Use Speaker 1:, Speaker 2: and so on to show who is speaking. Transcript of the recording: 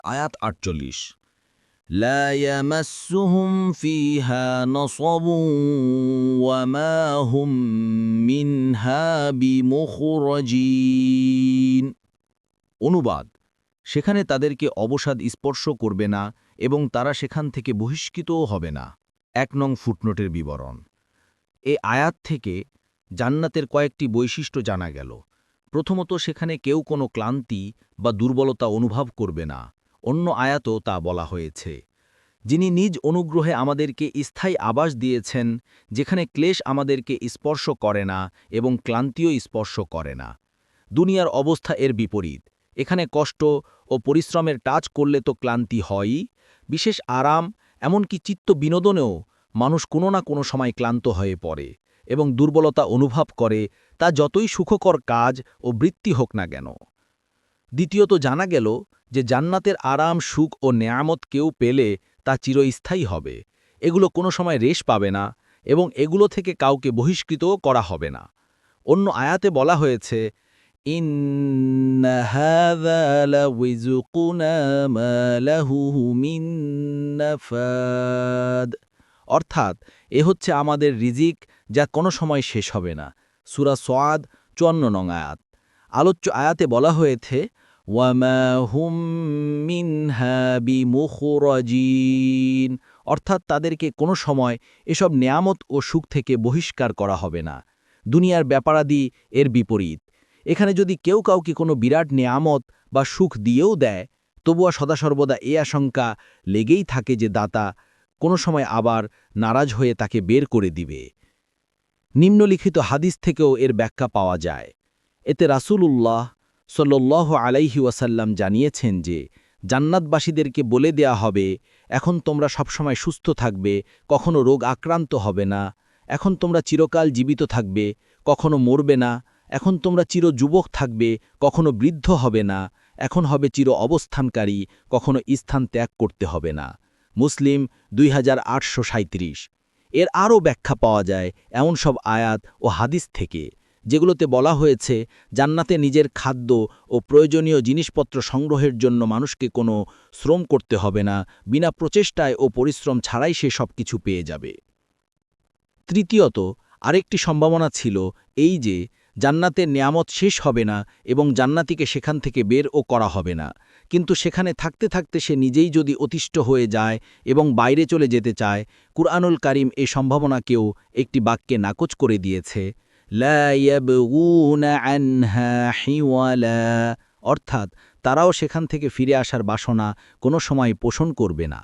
Speaker 1: আয়াত ৪৮ লা ইয়ামাসসুহুম ফিহা নসবুন ওয়া মা হুম মিনহা বিমুখরাজিন। অনুবাদ: সেখানে তাদেরকে অবসাদ স্পর্শ করবে না এবং তারা সেখান থেকে বহিষ্কৃতও হবে না। ১ নং ফুটনোটের বিবরণ। এ আয়াত থেকে জান্নাতের কয়েকটি বৈশিষ্ট্য জানা গেল। প্রথমত, সেখানে কেউ কোনো ক্লান্তি বা দুর্বলতা অনুভব করবে না। অন্য আয়াতও তা বলা হয়েছে। যিনি নিজ অনুগ্রহে আমাদেরকে স্থায়ী আবাস দিয়েছেন, যেখানে ক্লেশ আমাদেরকে স্পর্শ করে না এবং ক্লান্তিও স্পর্শ করে না। দুনিয়ার অবস্থা এর বিপরীত। এখানে কষ্ট ও পরিশ্রমের টাচ করলে তো ক্লান্তি হয়ই, বিশেষ আরাম, এমনকি চিত্ত বিনোদনেও মানুষ কোনো না কোনো সময় ক্লান্ত হয়ে পড়ে এবং দুর্বলতা অনুভব করে, তা যতই সুখকর কাজ ও বৃত্তি হোক না কেন। দ্বিতীয়ত, জানা গেল যে জান্নাতের আরাম, সুখ ও নেয়ামত কেউ পেলে তা চিরস্থায়ী হবে। এগুলো কোনো সময় রেশ পাবে না এবং এগুলো থেকে কাউকে বহিষ্কৃতও করা হবে না। অন্য আয়াতে বলা হয়েছে, ইন্না হাযা লারিজকুনা মা লাহু মিন নাফাদ। অর্থাৎ, এ হচ্ছে আমাদের রিজিক, যা কোনো সময় শেষ হবে না। সূরা সাদ ৫৪ নং আয়াত। আলোচ্য আয়াতে বলা হয়েছে, ওয়ামা হুম মিনহা বিমুখরাজিন। অর্থাৎ, তাদেরকে কোনো সময় এসব নেয়ামত ও সুখ থেকে বহিষ্কার করা হবে না। দুনিয়ার ব্যাপারাদি এর বিপরীত। এখানে যদি কেউ কাউকে কোনো বিরাট নেয়ামত বা সুখ দিয়েও দেয়, তবুও সদাসর্বদা এ আশঙ্কা লেগেই থাকে যে দাতা কোনো সময় আবার নারাজ হয়ে তাকে বের করে দিবে। নিম্নলিখিত হাদিস থেকেও এর ব্যাখ্যা পাওয়া যায়। এতে রাসূলুল্লাহ সাল্লাল্লাহু আলাইহি ওয়াসাল্লাম জানিয়েছেন যে, জান্নাতবাসীদেরকে বলে দেয়া হবে, এখন তোমরা সবসময় সুস্থ থাকবে, কখনো রোগ আক্রান্ত হবে না। এখন তোমরা চিরকাল জীবিত থাকবে, কখনো মরবে না। এখন তোমরা চির যুবক থাকবে, কখনো বৃদ্ধ হবে না। এখন হবে চির অবস্থানকারী, কখনো স্থান ত্যাগ করতে হবে না। মুসলিম 2837। এর আরও ব্যাখ্যা পাওয়া যায় এমন সব আয়াত ও হাদিস থেকে, যেগুলোতে বলা হয়েছে জান্নাতে নিজের খাদ্য ও প্রয়োজনীয় জিনিসপত্র সংগ্রহের জন্য মানুষকে কোনো শ্রম করতে হবে না, বিনা প্রচেষ্টায় ও পরিশ্রম ছাড়াই সে সব কিছু পেয়ে যাবে। তৃতীয়ত, আরেকটি সম্ভাবনা ছিল এই যে, জান্নাতের নেয়ামত শেষ হবে না এবং জান্নাতীকে সেখান থেকে বেরও করা হবে না। কিন্তু সেখানে থাকতে থাকতে সে নিজেই যদি অতিষ্ঠ হয়ে যায় এবং বাইরে চলে যেতে চায়, কুরআনুল কারীম এই সম্ভাবনাকেও একটি বাক্যে নাকচ করে দিয়েছে, লা ইয়াবগুনা আনহা হিওয়ালা। অর্থাৎ, তারাও সেখান থেকে ফিরে আসার বাসনা কোনো সময় পোষণ করবে না।